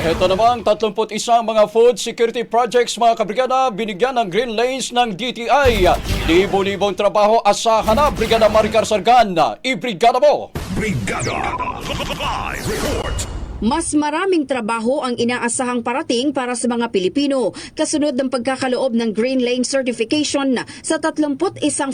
Ito namang 31 mga food security projects mga kabrigada binigyan ng green lanes ng DTI. Libo-libong trabaho asahan na Brigada Maricar Sargan. Ibrigada mo! Brigada Live Report. Mas maraming trabaho ang inaasahang parating para sa mga Pilipino kasunod ng pagkakaloob ng Green Lane Certification sa 31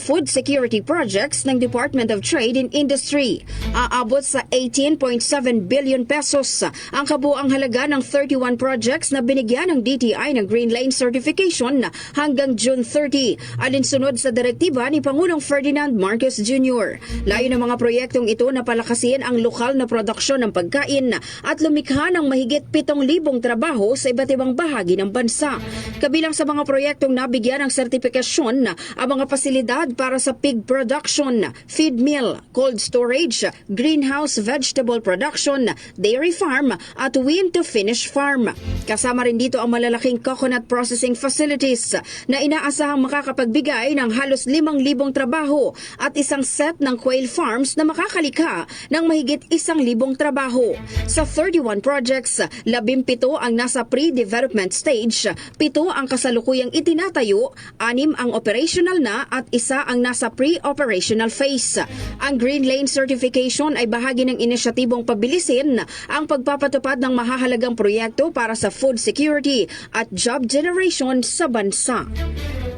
food security projects ng Department of Trade and Industry. Aabot sa 18.7 billion pesos ang kabuang halaga ng 31 projects na binigyan ng DTI ng Green Lane Certification hanggang June 30, alinsunod sa direktiba ni Pangulong Ferdinand Marcos Jr. Layo ng mga proyektong ito na palakasin ang lokal na produksyon ng pagkain at lumikha ng mahigit 7,000 trabaho sa iba't ibang bahagi ng bansa. Kabilang sa mga proyektong nabigyan ng sertifikasyon ang mga pasilidad para sa pig production, feed mill, cold storage, greenhouse vegetable production, dairy farm at wind-to-finish farm. Kasama rin dito ang malalaking coconut processing facilities na inaasahang makakapagbigay ng halos 5,000 trabaho at isang set ng quail farms na makakalikha ng mahigit 1,000 trabaho. Sa 31 projects, 17 ang nasa pre-development stage, 7 ang kasalukuyang itinatayo, 6 ang operational na at 1 ang nasa pre-operational phase. Ang Green Lane Certification ay bahagi ng inisyatibong pabilisin ang pagpapatupad ng mahahalagang proyekto para sa food security at job generation sa bansa.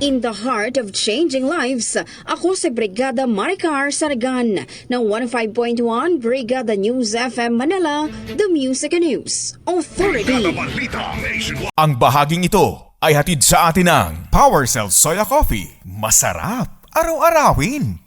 In the heart of changing lives, ako si Brigada Maricar Sargan ng 105.1 Brigada News FM Manila, The Music and News Authority. Brigada Balita Nationwide. Ang bahaging ito ay hatid sa atin ng Power Cell Soya Coffee. Masarap araw-arawin.